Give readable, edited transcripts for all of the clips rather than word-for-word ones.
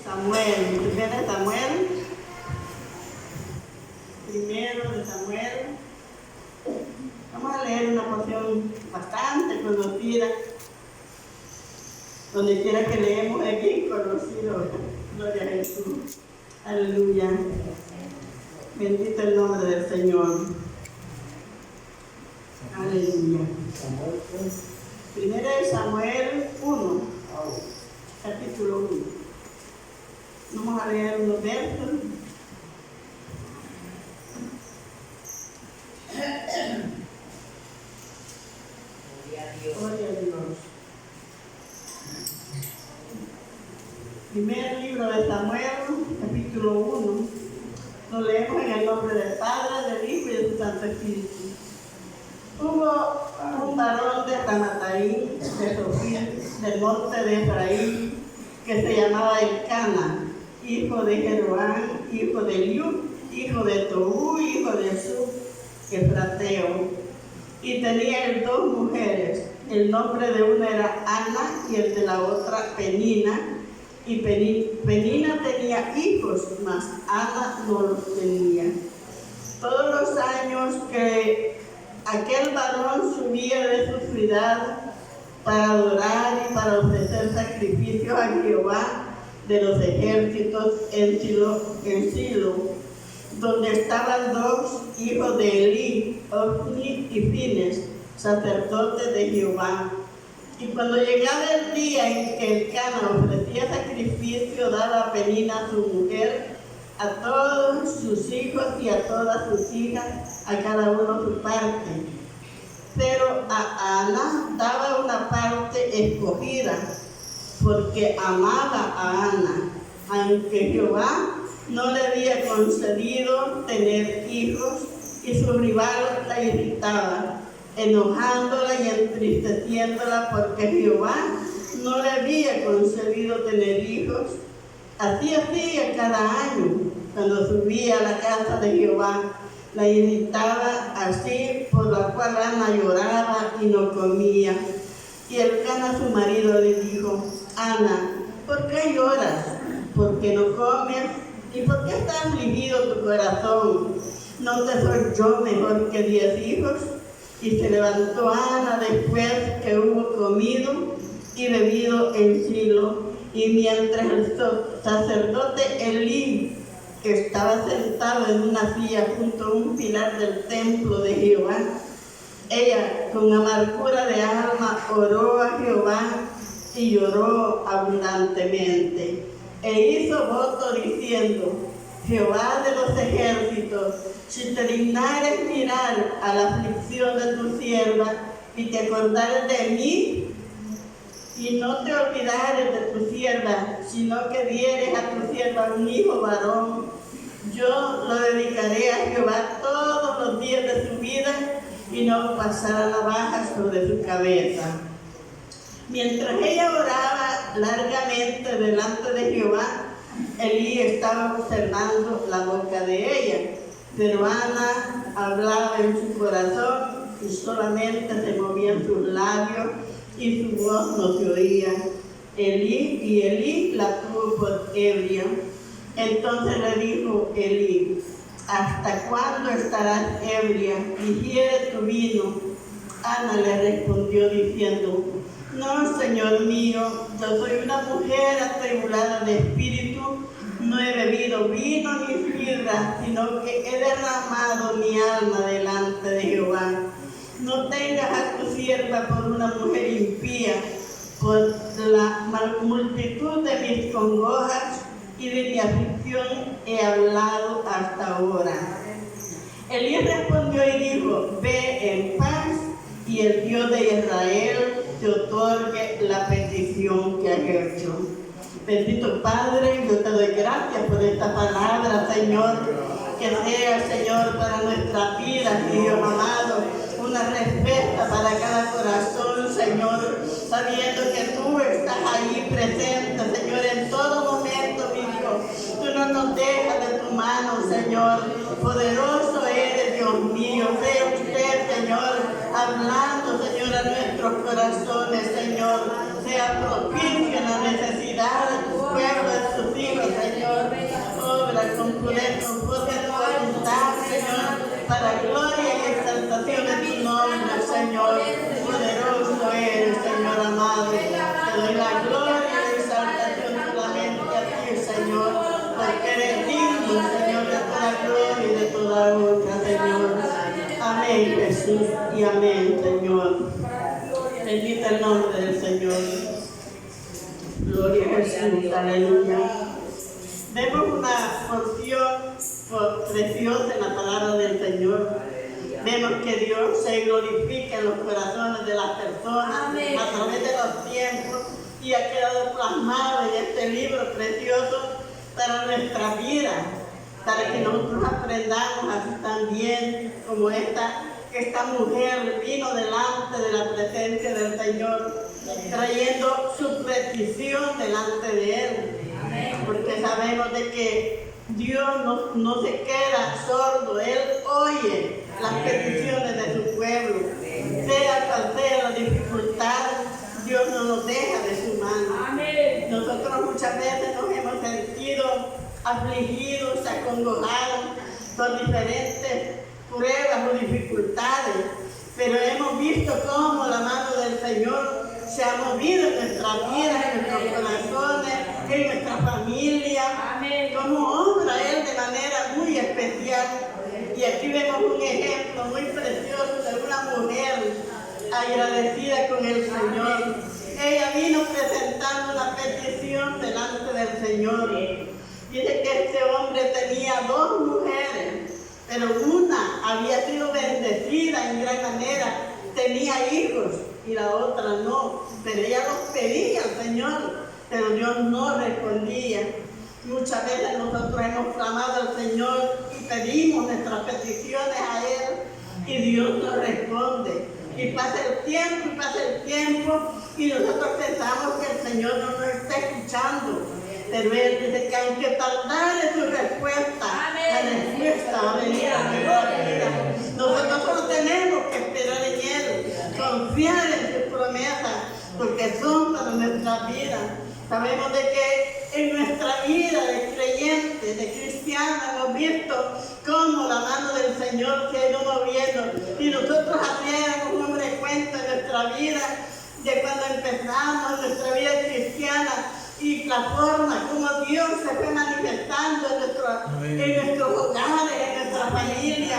Samuel, primero de Samuel. Vamos a leer una porción bastante conocida. Donde quiera que leemos es bien conocido. Gloria a Jesús. Aleluya. Bendito el nombre del Señor. Aleluya. Primero de Samuel 1, capítulo 1. Vamos a leer unos versos. Gloria a Dios. Primer libro de Samuel, capítulo 1. Lo leemos en el nombre del Padre, del Hijo y del Santo Espíritu. Hubo un varón de Ramataim, de Sofía, del monte de Efraín, que se llamaba Elcana, hijo de Jeroam, hijo de Eliú, hijo de Tohu, hijo de Sub, efrateo. Y tenía él dos mujeres. El nombre de una era Ana y el de la otra Penina. Y Penina tenía hijos, mas Ana no los tenía. Todos los años que aquel varón subía de su ciudad para adorar y para ofrecer sacrificios a Jehová de los ejércitos en Silo, donde estaban dos hijos de Elí, Ofni y Fines, sacerdotes de Jehová. Y cuando llegaba el día en que Elcana ofrecía sacrificio, daba a Penina su mujer, a todos sus hijos y a todas sus hijas, a cada uno su parte. Pero a Ana daba una parte escogida, porque amaba a Ana, aunque Jehová no le había concedido tener hijos, y su rival la irritaba, enojándola y entristeciéndola, porque Jehová no le había concedido tener hijos. Así hacía cada año, cuando subía a la casa de Jehová, la irritaba así, por la cual Ana lloraba y no comía. Y Elcana, su marido, le dijo: Ana, ¿por qué lloras? ¿Por qué no comes? ¿Y por qué está afligido tu corazón? ¿No te soy yo mejor que 10 hijos? Y se levantó Ana después que hubo comido y bebido en Silo. Y mientras el sacerdote Elí, que estaba sentado en una silla junto a un pilar del templo de Jehová, ella con amargura de alma oró a Jehová y lloró abundantemente. E hizo voto diciendo: Jehová de los ejércitos, si te dignares mirar a la aflicción de tu sierva y te acordares de mí, y no te olvidares de tu sierva, sino que dieres a tu sierva un hijo varón, yo lo dedicaré a Jehová todos los días de su vida, y no pasará navaja sobre su cabeza. Mientras ella oraba largamente delante de Jehová, Elí estaba observando la boca de ella, pero Ana hablaba en su corazón y solamente se movían sus labios y su voz no se oía. Elí la tuvo por ebria. Entonces le dijo Elí: ¿hasta cuándo estarás ebria? Digiere tu vino. Ana le respondió diciendo: no, Señor mío, yo soy una mujer atribulada de espíritu, no he bebido vino ni sidra, sino que he derramado mi alma delante de Jehová. No tengas a tu sierva por una mujer impía, por la multitud de mis congojas y de mi aflicción he hablado hasta ahora. Elí respondió y dijo: ve en paz, y el Dios de Israel te otorgue la petición que has hecho. Bendito Padre, yo te doy gracias por esta palabra, Señor, que sea, Señor, para nuestra vida, Dios amado, una respuesta para cada corazón, Señor, sabiendo que tú estás ahí presente, Señor, en todo momento, mi Dios. Tú no nos dejas de tu mano, Señor. Poderoso eres, Dios mío. Sea usted, Señor, hablando, Señor, a nuestros corazones, Señor. Sea propicio en la necesidad de tu pueblo, de tus hijos. poner conforme a tu voluntad, Señor, para gloria y exaltación de tu nombre, Señor. Poderoso eres, Señor amado. Te doy la gloria y exaltación solamente a ti, Señor, porque eres digno, Señor, de toda gloria y de toda honra, Señor. Amén, Jesús, y amén, Señor. Bendito el nombre del Señor. Gloria a Jesús, aleluya. Vemos una porción preciosa en la palabra del Señor. Vemos que Dios se glorifica en los corazones de las personas. Amén. A través de los tiempos, y ha quedado plasmado en este libro precioso para nuestra vida, para que nosotros aprendamos así también como esta mujer vino delante de la presencia del Señor, trayendo su petición delante de Él. Porque sabemos de que Dios no se queda sordo, Él oye las peticiones de su pueblo. Sea cual sea la dificultad, Dios no nos deja de su mano. Amén. Nosotros muchas veces nos hemos sentido afligidos, acongojados por diferentes pruebas o dificultades, pero hemos visto cómo la mano del Señor se ha movido en nuestra vida, en nuestros corazones, en nuestra familia. Amén. Como obra Él de manera muy especial. Y aquí vemos un ejemplo muy precioso de una mujer agradecida con el Señor. Ella vino presentando una petición delante del Señor. Dice que este hombre tenía 2 mujeres, pero una había sido bendecida en gran manera, tenía hijos, y la otra no. Pero ella los pedía al Señor, pero Dios no respondía. Muchas veces nosotros hemos clamado al Señor y pedimos nuestras peticiones a Él, y Dios nos responde. Y pasa el tiempo, y nosotros pensamos que el Señor no nos está escuchando. Pero Él dice que aunque tardare su respuesta, la respuesta va a venir a nuestra vida. Nosotros solo tenemos que esperar en Él, confiar en sus promesas, porque son para nuestra vida. Sabemos de que en nuestra vida de creyentes, de cristianos, hemos visto cómo la mano del Señor se ha ido moviendo. Y nosotros hacíamos un recuento en nuestra vida, de cuando empezamos nuestra vida cristiana, y la forma como Dios se fue manifestando en nuestros hogares, en nuestra familia.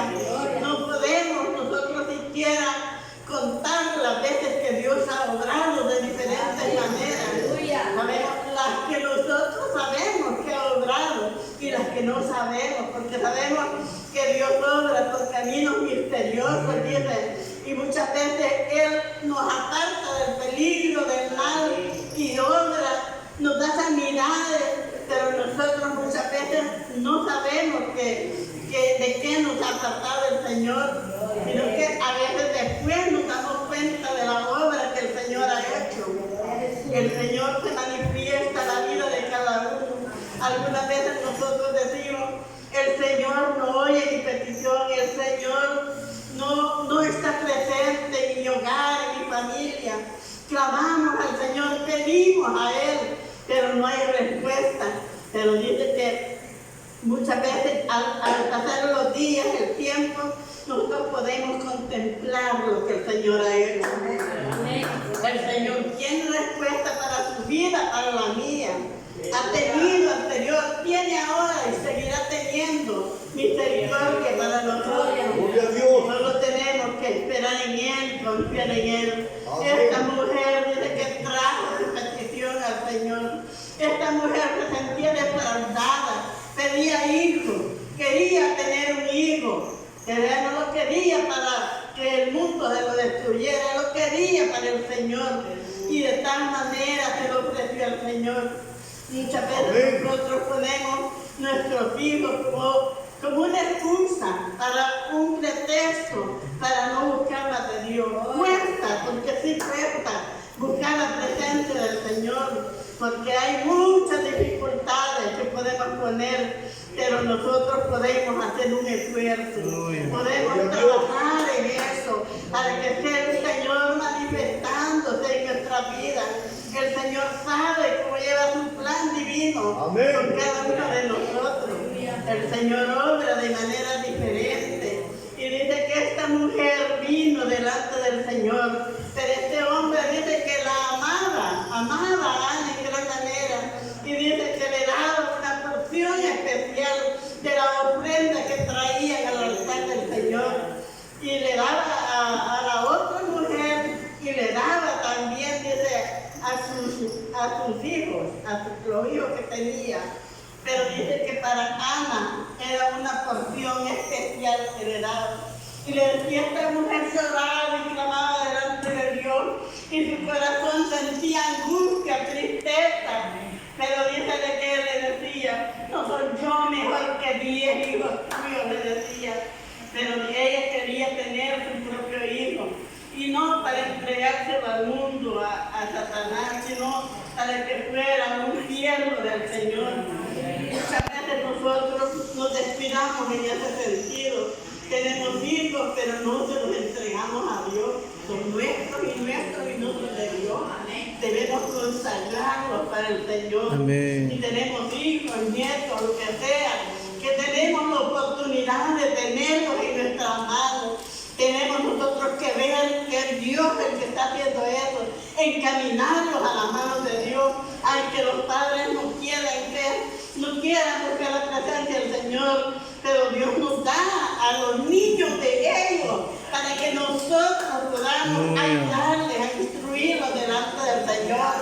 No podemos nosotros siquiera contar las veces que Dios ha obrado de diferentes maneras. Sabemos las que nosotros sabemos que ha obrado y las que no sabemos, porque sabemos que Dios obra por caminos misteriosos, dice, y muchas veces Él nos aparta del peligro, del mal, y obra, nos da sanidades, pero nosotros muchas veces no sabemos de qué nos ha tratado el Señor, sino que a veces después nos damos cuenta de la obra que el Señor ha hecho. El Señor se manifiesta en la vida de cada uno. Algunas veces nosotros decimos, el Señor no oye mi petición, el Señor no está presente en mi hogar, en mi familia. Clamamos al Señor, pedimos a Él, pero no hay respuesta. Pero dice que muchas veces al pasar los días, el tiempo, nosotros podemos contemplar lo que el Señor ha hecho. El Señor tiene respuesta para su vida, para la mía. Ha tenido anterior, tiene ahora y seguirá teniendo misericordia para nosotros. Solo tenemos que esperar en Él, confiar en Él. Esta mujer dice que trajo su petición al Señor. Esta mujer se sentía defraudada, pedía hijos, quería tener un hijo, pero ella no lo quería para que el mundo se lo destruyera, lo quería para el Señor, y de tal manera se lo ofreció al Señor. Muchas veces nosotros ponemos nuestros hijos como una excusa, para un pretexto, para no buscar la de Dios. Cuesta, porque sí cuesta buscar la presencia del Señor, porque hay muchas dificultades que podemos poner, pero nosotros podemos hacer un esfuerzo, podemos trabajar en eso, para que sea el Señor manifestándose en nuestra vida. El Señor sabe cómo lleva su plan divino con cada uno de nosotros. El Señor obra de manera diferente. Y dice que esta mujer vino delante del Señor, pero este hombre dice que la amaba a Ana en gran manera. Y dice que le daba una porción especial de la ofrenda que traían al altar del Señor. Y le daba a la otra mujer, y le daba también, dice, a sus hijos, los hijos que tenía. Pero dice que para Ana era una porción especial que le daba. Y le decía, esta mujer lloraba y clamaba delante de Dios, y su corazón sentía angustia, tristeza. Pero dice de que él le decía, no soy yo mejor que 10 hijos tuyos, le decía. Pero ella quería tener su propio hijo. Y no para entregárselo al mundo, a Satanás, sino para que fuera un siervo del Señor. Muchas veces nosotros nos descuidamos en ese sentido. Tenemos hijos, pero no se los entregamos a Dios. Son nuestros y no son de Dios. Debemos consagrarlos para el Señor. Amén. Si tenemos hijos, nietos, lo que sea, que tenemos la oportunidad de tenerlos en nuestras manos. Tenemos nosotros que ver que es Dios el que está haciendo eso, encaminarlos a las manos de Dios, aunque los padres no quieran buscar la presencia del Señor, pero Dios nos da a los niños de ellos para que nosotros podamos ayudarles a instruirlos delante del Señor.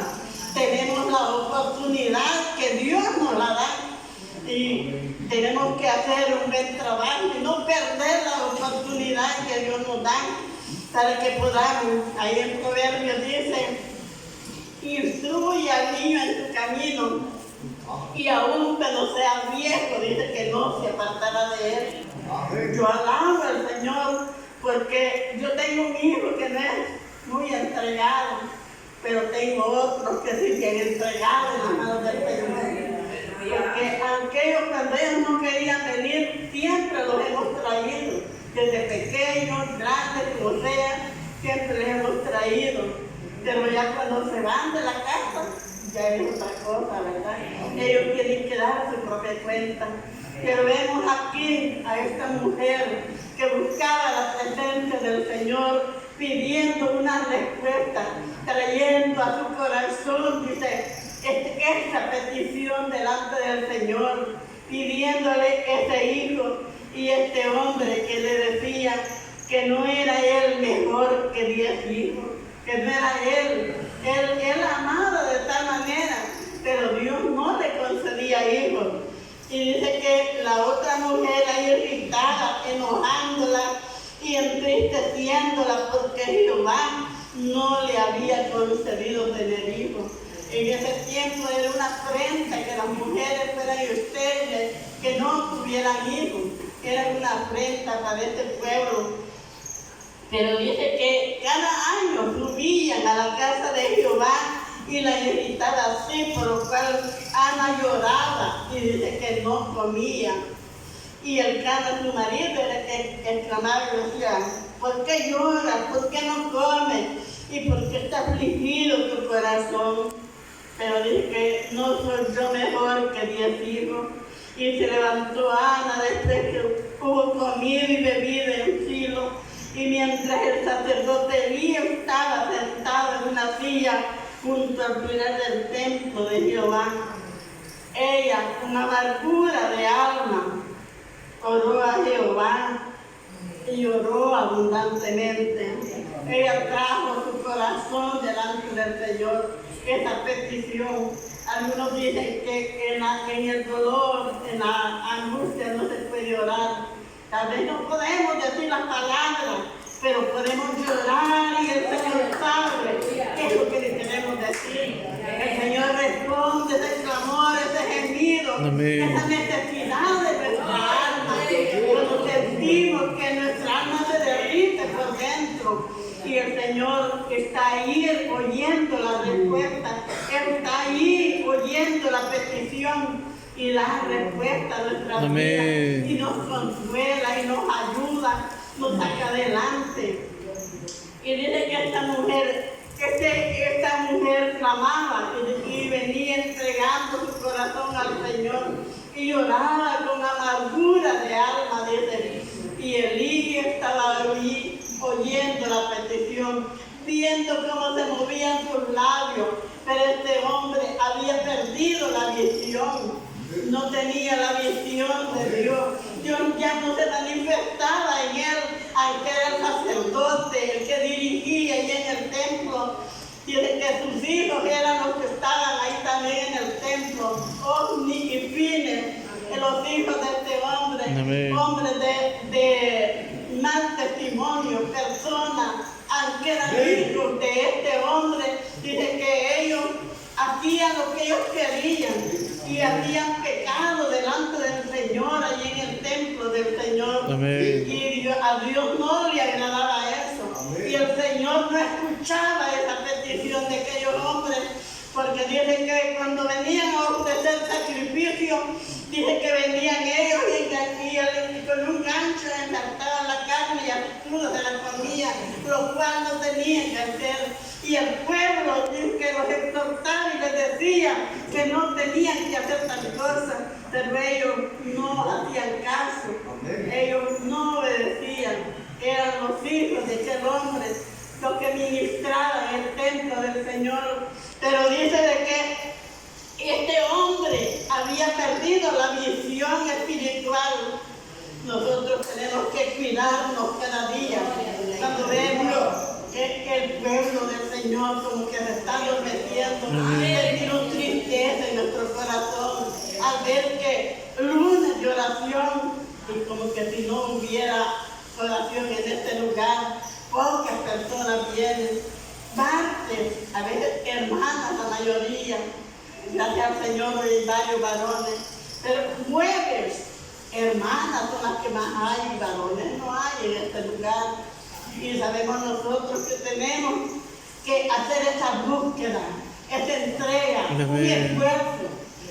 Tenemos la oportunidad que Dios nos la da. Y tenemos que hacer un buen trabajo y no perder la oportunidad que Dios nos da para que podamos. Ahí en Proverbios dice, instruye al niño en su camino y aún cuando sea viejo, dice que no se apartará de él. Yo alabo al Señor porque yo tengo un hijo que no es muy entregado, pero tengo otros que sí se han entregado en las manos del Señor. Porque aquellos cuando ellos no querían venir, siempre los hemos traído. Desde pequeños, grandes, como sea, siempre les hemos traído. Pero ya cuando se van de la casa, ya es otra cosa, ¿verdad? Ellos tienen que dar su propia cuenta. Pero vemos aquí a esta mujer que buscaba la presencia del Señor, pidiendo una respuesta, trayendo a su corazón, dice, esta petición delante del Señor, pidiéndole ese hijo y este hombre que le decía que no era él mejor que 10 hijos, que no era él amaba de tal manera, pero Dios no le concedía hijos. Y dice que la otra mujer ahí irritada, enojándola y entristeciéndola porque Jehová no le había concedido tener hijos. En ese tiempo era una afrenta que las mujeres fueran estériles, que no tuvieran hijos. Era una afrenta para este pueblo. Pero dice que cada año subían a la casa de Jehová y la irritaba así, por lo cual Ana lloraba y dice que no comía. Y el Cana, su marido, era que exclamaba y decía, ¿por qué lloras? ¿Por qué no comes? ¿Y por qué está afligido tu corazón? Pero dice que no soy yo mejor que 10 hijos. Y se levantó Ana después que hubo comida y bebida en Silo. Y mientras el sacerdote Elí estaba sentado en una silla junto al pilar del templo de Jehová, ella, con amargura de alma, oró a Jehová y oró abundantemente. Ella trajo su corazón delante del Señor, esa petición. Algunos dicen que en el dolor, en la angustia no se puede orar. Tal vez no podemos decir las palabras, pero podemos llorar y el Señor sabe qué es lo que le queremos decir. El Señor responde ese clamor, ese gemido, esa necesidad de nuestra alma. Cuando sentimos que nuestra alma se derrite por dentro y el Señor está ahí oyendo la respuesta, Él está ahí oyendo la petición y da respuesta a nuestra vida y nos consuela y nos ayuda, nos saca adelante. Y dice que esta mujer clamaba y venía entregando su corazón al Señor. y lloraba con amargura de alma, dice. Y Elí estaba allí oyendo la petición, viendo cómo se movían sus labios, pero este hombre había perdido la visión, no tenía la visión de Dios. Dios ya no se manifestaba en él, aunque era el sacerdote, el que dirigía allí en el templo. Dice que sus hijos eran los que estaban ahí también en el templo, Ofni y Fines, los hijos de este hombre. Amén. Hombres de mal testimonio, personas, aunque eran hijos de este hombre, dice que ellos hacían lo que ellos querían y hacían pecado delante del Señor, allí en el templo del Señor. Amén. Y a Dios no le agradaba eso. Amén. Y el Señor no escuchaba esa petición de aquellos hombres, porque dice que cuando venían a ofrecer sacrificio, dice que venían ellos y con un gancho enlazaban la carne y al crudo se la comían, lo cual no tenían que hacer. Y el pueblo dice que los exhortaba y les decía que no tenían que hacer tal cosa, pero ellos no hacían caso, ellos no obedecían. Eran los hijos de aquel hombre los que ministraban el templo del Señor. Pero dice de que este hombre había perdido la visión espiritual. Nosotros tenemos que cuidarnos cada día. Cuando vemos que el pueblo del Señor como que se está adormeciendo, sentimos tristeza en nuestro corazón al ver que lunes de oración, y como que si no hubiera oración en este lugar, pocas personas vienen. Martes, a veces hermanas la mayoría, gracias al Señor hay varios varones, pero jueves, hermanas son las que más hay, varones no hay en este lugar. Y sabemos nosotros que tenemos que hacer esa búsqueda, esa entrega, un esfuerzo,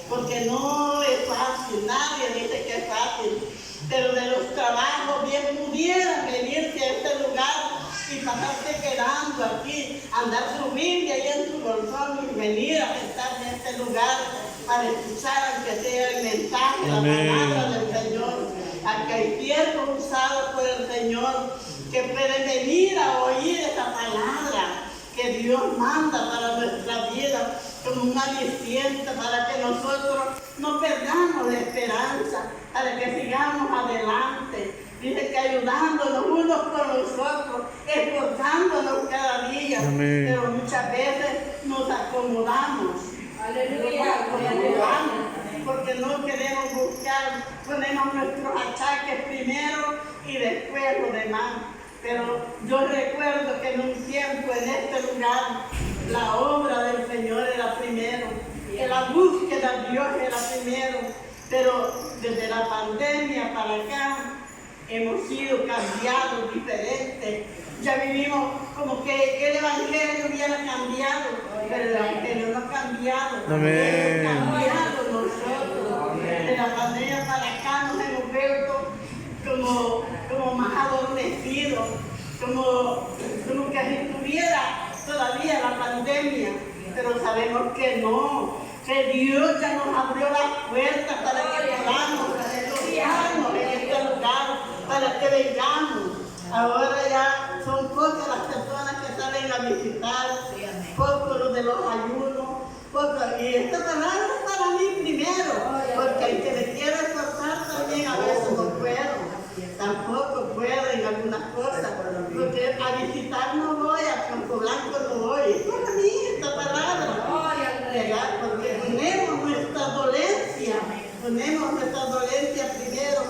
porque no es fácil, nadie dice que es fácil, pero de los trabajos bien pudieran venirse a este lugar y pasarse quedando aquí, andar su Biblia ahí en su bolsón y venir a sentarse en este lugar para escuchar, aunque sea el mensaje, la palabra del Señor. Aquí hay siervos usados por el Señor que pueden venir a oír esa palabra que Dios manda para nuestra vida como una aliciente para que nosotros no perdamos la esperanza, para que sigamos adelante. Dice que ayudándonos unos con los otros, esforzándonos cada día. Amén. Pero muchas veces nos acomodamos. Aleluya. Nos acomodamos porque no queremos buscar, ponemos nuestros achaques primero y después lo demás. Pero yo recuerdo que en un tiempo en este lugar la obra del Señor era primero, que la búsqueda de Dios era primero, pero desde la pandemia para acá hemos sido cambiados, diferentes. Ya vivimos como que el Evangelio hubiera cambiado, pero el Evangelio no ha cambiado. Amén. Hemos cambiado nosotros. De la pandemia para acá nos hemos vuelto como más adormecidos, como que si estuviera todavía la pandemia, pero sabemos que no, que Dios ya nos abrió las puertas para que podamos asociarnos en este lugar, para que vengamos. Ahora ya son pocas las personas que salen a visitar, pocos los de los ayunos, pocos. Y esta palabra es para mí primero, porque el que me quiere esforzar también a veces no puedo. Tampoco puedo en algunas cosas, porque a visitar no voy, a Campo Blanco no voy. Es para mí esta palabra, porque ponemos nuestra dolencia primero.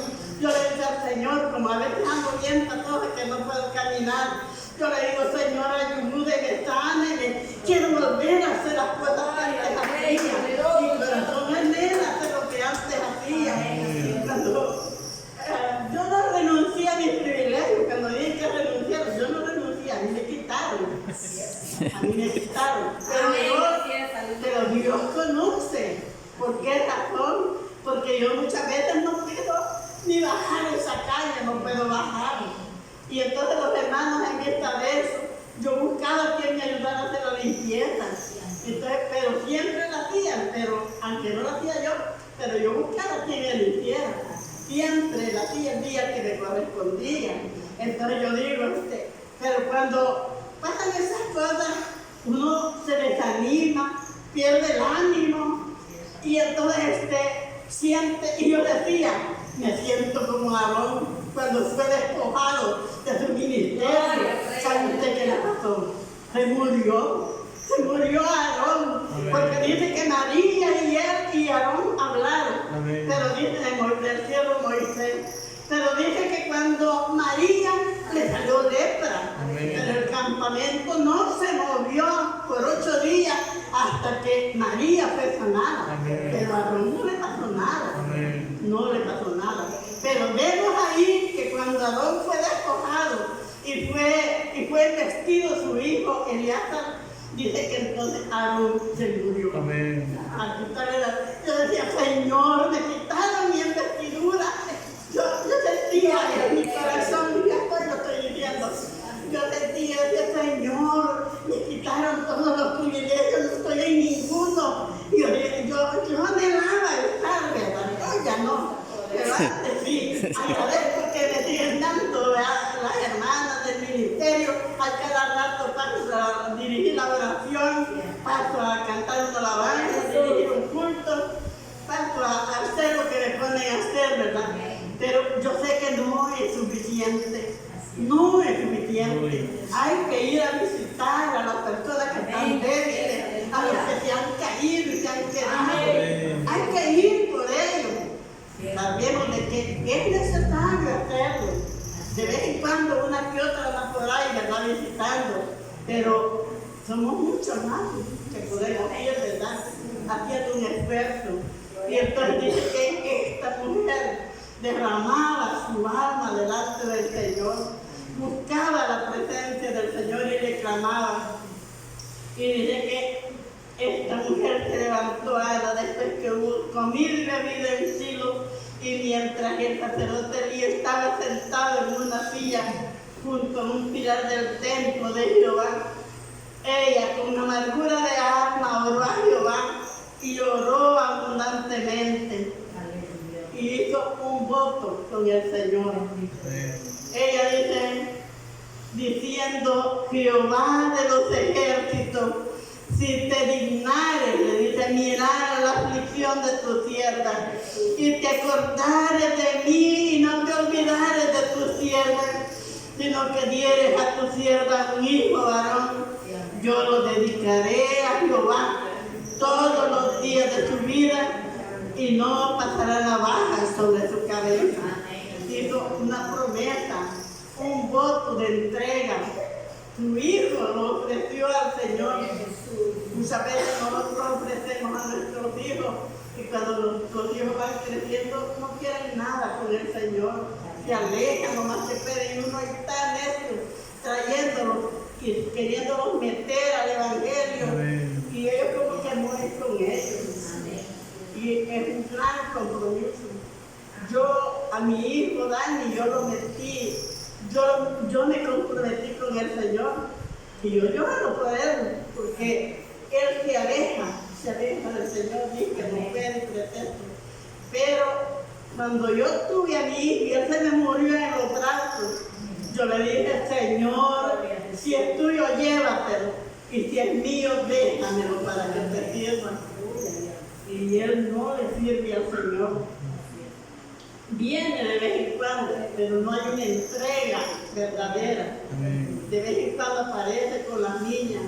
Yo le digo al Señor, como a veces ando bien patosa que no puedo caminar, yo le digo, Señor, ayúdeme, sáneme, quiero volver a hacer las cosas que antes hacía. Mi corazón no es nena hacer lo que antes hacía. Yo no renuncié a mis privilegios, cuando dije que renunciaron, yo no renuncié, a mí me quitaron. Pero Dios conoce. ¿Por qué razón? Porque yo muchas veces no puedo ni bajar esa calle, no puedo bajar. Y entonces los hermanos en esta vez, yo buscaba a quien me ayudara a hacer la limpieza. Entonces, pero siempre yo buscara quien él hiciera. Siempre la hacía el día que le correspondía. Entonces yo digo, pero cuando pasan esas cosas, uno se desanima, pierde el ánimo, y entonces siente, y yo decía, me siento como Aarón cuando fue despojado de su ministerio. ¿Sabe usted qué le pasó? Se murió Aarón, porque dice que María y él y Aarón hablaron. Amén. Pero dice del cielo Moisés. Pero dice que cuando María le salió lepra, pero el campamento no se movió por 8 días hasta que María fue sanada. Amén. Pero a Aarón no le pasó nada. Amén. No le pasó nada. Pero vemos ahí que cuando Aarón fue despojado y fue vestido su hijo Eleazar, dice que entonces Aarón se murió. Amén. Yo decía, Señor, me quitaron mi investidura. Yo sentía en mi corazón, ya lo estoy diciendo, yo sentía, Señor, me quitaron todos los privilegios, no estoy en ninguno. Yo anhelaba estar, ¿verdad? Ya no, pero antes sí. Agradezco que me siguen dando las hermanas del ministerio. A cada rato paso a dirigir la oración, paso a cantar una alabanza, dirigir un culto, paso a hacer lo que me ponen a hacer, ¿verdad? Pero yo sé que no es suficiente. No es suficiente. Hay que ir a visitar a las personas que están débiles, a los que se han caído y se han quedado. Hay que ir por ellos. Sabemos de que es necesario hacerlo. De vez en cuando una que otra anda por ahí, la va visitando. Pero somos muchos más que podemos ir, ¿verdad? Haciendo un esfuerzo. Y entonces dice que esta mujer derramaba su alma delante del Señor, buscaba la presencia del Señor y le clamaba. Y dice que esta mujer se levantó a ella después que hubo comida y bebida en Silo, y mientras el sacerdote Elí estaba sentado en una silla junto a un pilar del templo de Jehová, ella con amargura de alma oró a Jehová y oró abundantemente. Y hizo un voto con el Señor. Ella dice, diciendo, Jehová de los ejércitos, si te dignares, le dice, mirar la aflicción de tu sierva, y te acordares de mí, y no te olvidares de tu sierva, sino que dieres a tu sierva un hijo varón, yo lo dedicaré a Jehová todos los días de su vida, y no pasará navaja sobre su cabeza. Hizo una promesa, un voto de entrega. Su hijo lo ofreció al Señor. Muchas veces nosotros ofrecemos a nuestros hijos, y cuando los hijos van creciendo no quieren nada con el Señor, se alejan, nomás se piden, y uno está necio, trayéndolos y queriéndolos meter al Evangelio. Amén. Y ellos como que mueren con ellos. Y es un gran compromiso. Yo a mi hijo Dani, yo lo metí, yo me comprometí con el Señor, y yo lloro por él, porque él se aleja del Señor, dice que no puede pretender. Pero cuando yo tuve a mi hijo y él se me murió en los brazos, yo le dije, Señor, si es tuyo, llévatelo, y si es mío, déjamelo para que te sirva. Y él no le sirve al Señor. Viene de vez en cuando, pero no hay una entrega verdadera. De vez en cuando aparece con las niñas.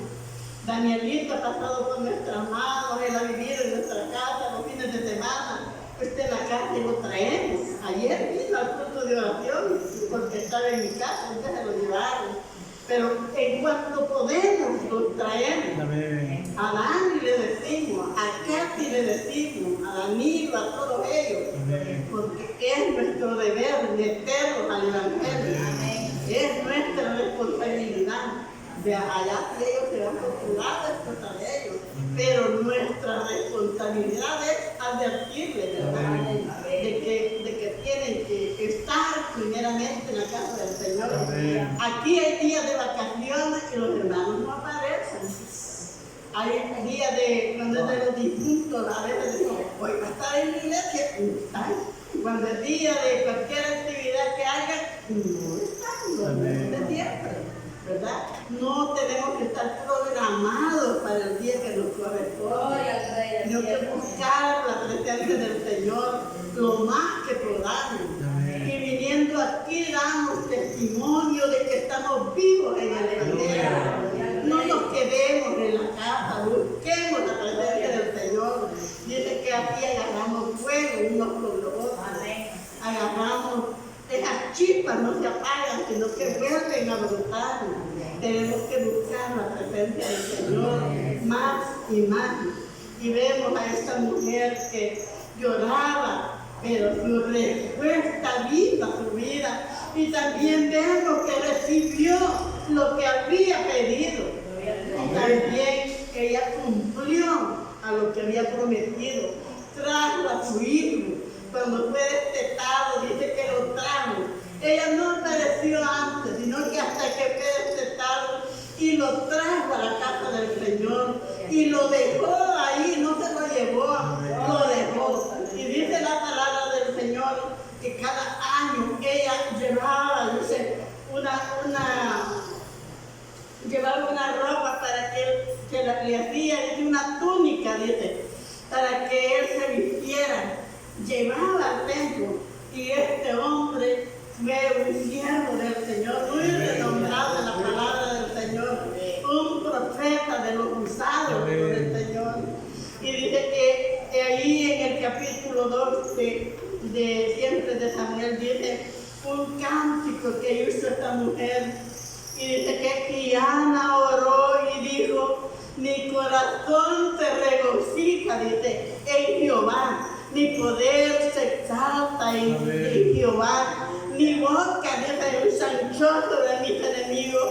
Danielita ha pasado por nuestras manos, él ha vivido en nuestra casa los fines de semana. En la casa y lo traemos. Ayer vino al culto de oración porque estaba en mi casa, entonces se lo llevaron. Pero en cuanto podemos, los traemos. Amén. A Dani le decimos, a Katy le decimos, a Danilo, a todos ellos. Amén. Porque es nuestro deber meterlos al Evangelio. Amén. Es nuestra responsabilidad. De allá ellos se van a procurar después de ellos. Pero nuestra responsabilidad es advertirles, ¿verdad? De que tienen que estar primeramente en la casa del Señor. Amén. Aquí hay días de vacaciones y los hermanos no aparecen. Hay días de cuando es de los difuntos, a veces decimos, hoy va a estar en la iglesia, no están. Cuando es día de cualquier actividad que hagan, no están, no es de siempre, ¿verdad? No tenemos que estar programados para el día que nos corresponde. Tenemos que buscar la presencia del Señor lo más que podamos. Y viniendo aquí damos testimonio de que estamos vivos en el Evangelio. No nos quedemos en la casa, busquemos la presencia del Señor. Dice que aquí agarramos fuego unos con los otros. Agarramos, esas chispas no se apagan, sino que vuelven a brotar. Tenemos que buscar la presencia del Señor más y más. Y vemos a esta mujer que lloraba, pero su respuesta viva su vida. Y también vemos que recibió lo que había pedido. Y también ella cumplió a lo que había prometido. Trajo a su hijo. Cuando fue destetado, dice que lo trajo. Ella no apareció antes, sino que hasta que fue destetado y lo trajo a la casa del Señor y lo dejó ahí, no se lo llevó, lo dejó. Y dice la palabra del Señor que cada año ella llevaba, dice, llevaba una ropa para que él se la le hacía, dice, una túnica, dice, para que él se vistiera. Llevaba al templo y este hombre fue un siervo del Señor, muy renombrado en la palabra del Señor, un profeta de los usados por el Señor. Y dice que ahí en el capítulo 2 de siempre de Samuel dice un cántico que hizo esta mujer. Y dice que Ana oró y dijo, mi corazón se regocija, dice, en Jehová. Mi poder se exalta en Jehová. Mi boca dice ensanchoso de mis enemigos.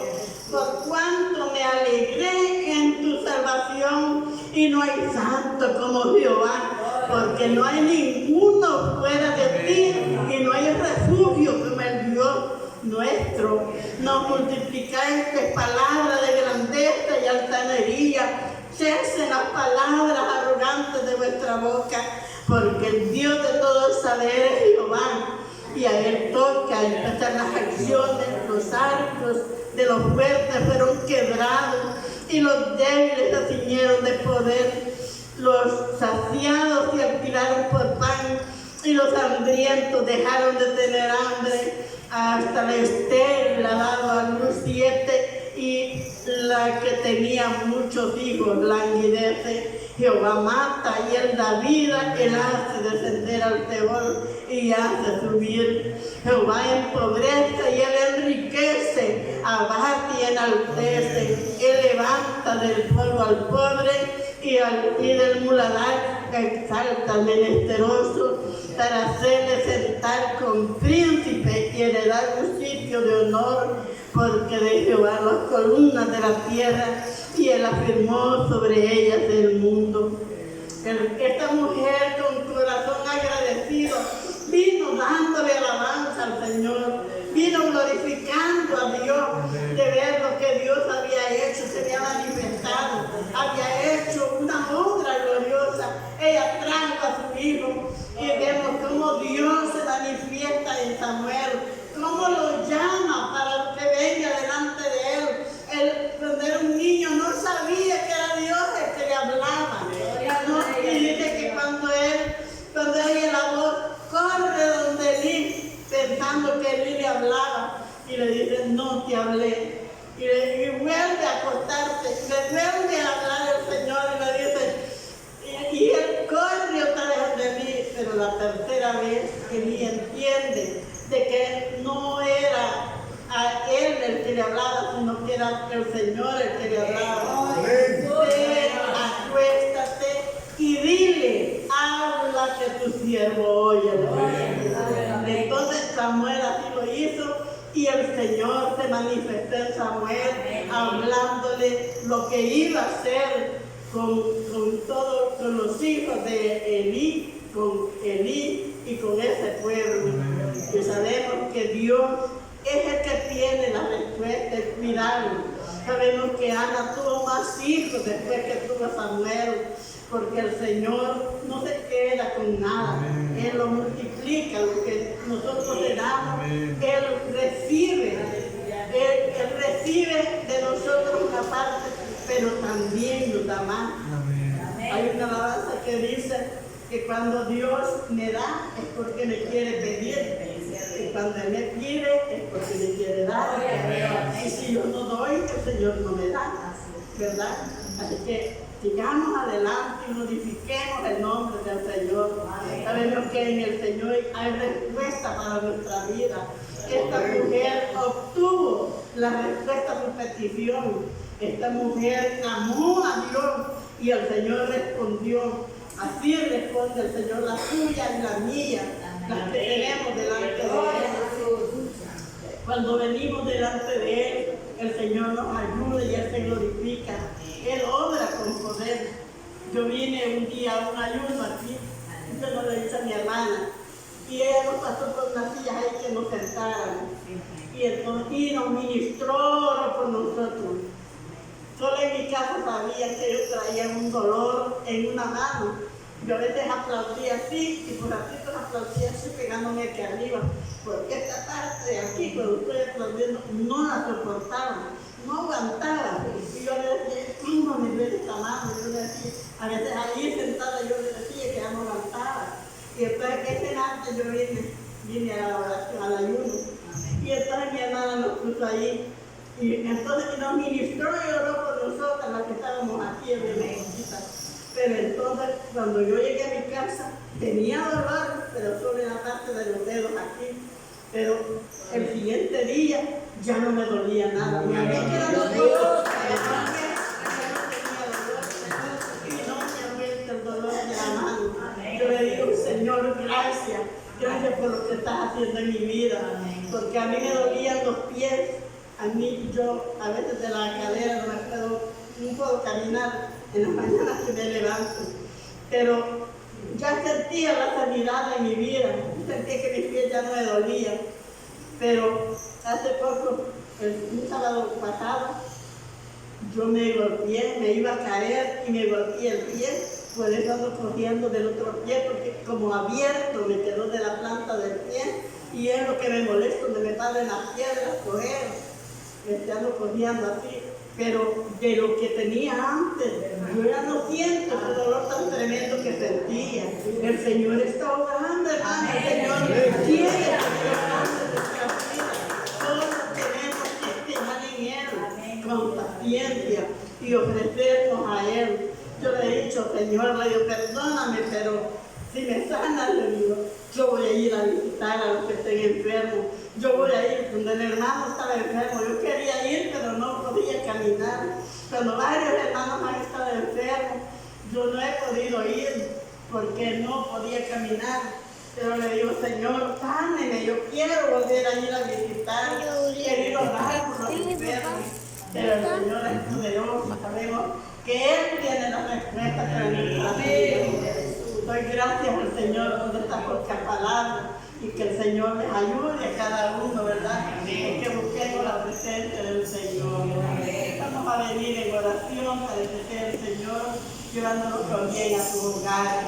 Por cuanto me alegré en tu salvación. Y no hay santo como Jehová. Porque no hay ninguno fuera de ti. Y no hay refugio como el Dios nuestro. Nos multiplicáis palabras de grandeza y altanería. Cesen las palabras arrogantes de vuestra boca. Porque el Dios de todo el saber es Jehová, y a él toca empezar las acciones, los arcos de los fuertes fueron quebrados, y los débiles se ciñeron de poder, los saciados se alquilaron por pan, y los hambrientos dejaron de tener hambre, hasta la estéril ha dado a luz 7, y la que tenía muchos hijos languidece. Jehová mata y él da vida, él hace descender al Seol y hace subir. Jehová empobrece y él enriquece, abate y enaltece. Él levanta del polvo al pobre y del muladar exalta al menesteroso, para hacerle sentar con príncipe y heredar un sitio de honor, porque de Jehová las columnas de la tierra y él afirmó sobre ellas el mundo. Esta mujer con corazón agradecido vino dándole alabanza al Señor, vino glorificando a Dios de ver lo que Dios había hecho, se había manifestado, había hecho una obra gloriosa. Ella trajo a su hijo y vemos cómo Dios se manifiesta en Samuel, cómo lo llama para que venga delante de él. Cuando era un niño no sabía que era Dios el que le hablaba. Y dice que cuando oye la voz, corre donde Elí, pensando que Elí le hablaba, y le dice, no te hablé. Y vuelve a acostarse, le vuelve a hablar el Señor y le dice, y él corre otra vez de mí, pero la tercera vez Elí entiende de que no era a él el que le hablaba, sino que era el Señor el que le hablaba. Ven, acuéstate y dile, habla que tu siervo oye. Entonces Samuel así lo hizo y el Señor se manifestó en Samuel, hablándole lo que iba a hacer con los hijos de Elí, con Elí y con ese pueblo. Y sabemos que Dios es el que tiene la respuesta, el cuidado. Sabemos que Ana tuvo más hijos después que tuvo a Samuel, porque el Señor no se queda con nada. Amén. Él lo multiplica, lo que nosotros le damos. Amén. Él recibe de nosotros una parte, pero también nos da más. Amén. Hay una alabanza que dice que cuando Dios me da es porque me quiere pedir. Y cuando Él me pide es porque me quiere dar. Y si yo no doy, el Señor no me da. ¿Verdad? Así que sigamos adelante y glorifiquemos el nombre del Señor. Sabemos que en el Señor hay respuesta para nuestra vida. Esta mujer obtuvo la respuesta a su petición. Esta mujer clamó a Dios y el Señor respondió. Así responde el Señor, la suya y la mía, las que tenemos delante de Él. Cuando venimos delante de Él, el Señor nos ayuda y Él se glorifica. Él obra con poder. Yo vine un día a un ayuno aquí, yo no le dije a mi hermana, y ella nos pasó por unas sillas ahí que nos sentáramos. Y nos ministró por nosotros. Solo en mi casa sabía que yo traía un dolor en una mano. Yo a veces aplaudía así, y por ratitos aplaudía así, pegándome aquí arriba. Porque esta parte de aquí, cuando estoy aplaudiendo, no la soportaba, no aguantaba. Y yo le decía, ¿cómo me duele esta mano? Yo le decía, a veces ahí sentada yo le decía que ya no aguantaba. Y después ese antes yo vine a la oración, al ayuno. Y entonces mi hermana nos puso ahí. Y entonces nos ministró y oró por nosotras, las que estábamos aquí en la cosita. Pero entonces, cuando yo llegué a mi casa, tenía dolor, pero solo en la parte de los dedos aquí. Pero el siguiente día ya no me dolía nada. Me había quedado dolor, y no me ha vuelto el dolor de la mano. Yo le digo, Señor, gracias. Gracias por lo que estás haciendo en mi vida. Porque a mí me dolían los pies. A mí, yo a veces de la cadera no puedo caminar en las mañanas que me levanto. Pero ya sentía la sanidad en mi vida. Sentía que mis pies ya no me dolían. Pero hace poco, un sábado pasado, yo me golpeé, me iba a caer y me golpeé el pie. Por eso ando corriendo del otro pie, porque como abierto me quedó de la planta del pie. Y es lo que me molesta, donde me paren las piedras, coger. Ando corriendo así, pero de lo que tenía antes, yo ya no siento ese dolor tan tremendo que sentía. El Señor está obrando, hermano, el Señor quiere obrando en nuestra vida. Todos tenemos que esperar en Él con paciencia y ofrecernos a Él. Yo le he dicho, Señor, le digo, perdóname, pero si me sanas, le digo, yo voy a ir a visitar a los que estén enfermos. Yo voy a ir donde el hermano estaba enfermo. Yo quería ir, pero no podía caminar. Cuando varios hermanos han estado enfermos, yo no he podido ir porque no podía caminar. Pero le digo, Señor, sáneme, yo quiero volver a ir a visitar. Quiero orar por los enfermos. Pero el Señor es poderoso. Sabemos que Él tiene la respuesta para nuestra vida. Doy gracias al Señor por esta corta palabra y que el Señor les ayude a cada uno, ¿verdad? Y que busquemos la presencia del Señor. Vamos a venir en oración para que sea el Señor llevándonos con bien a su hogar.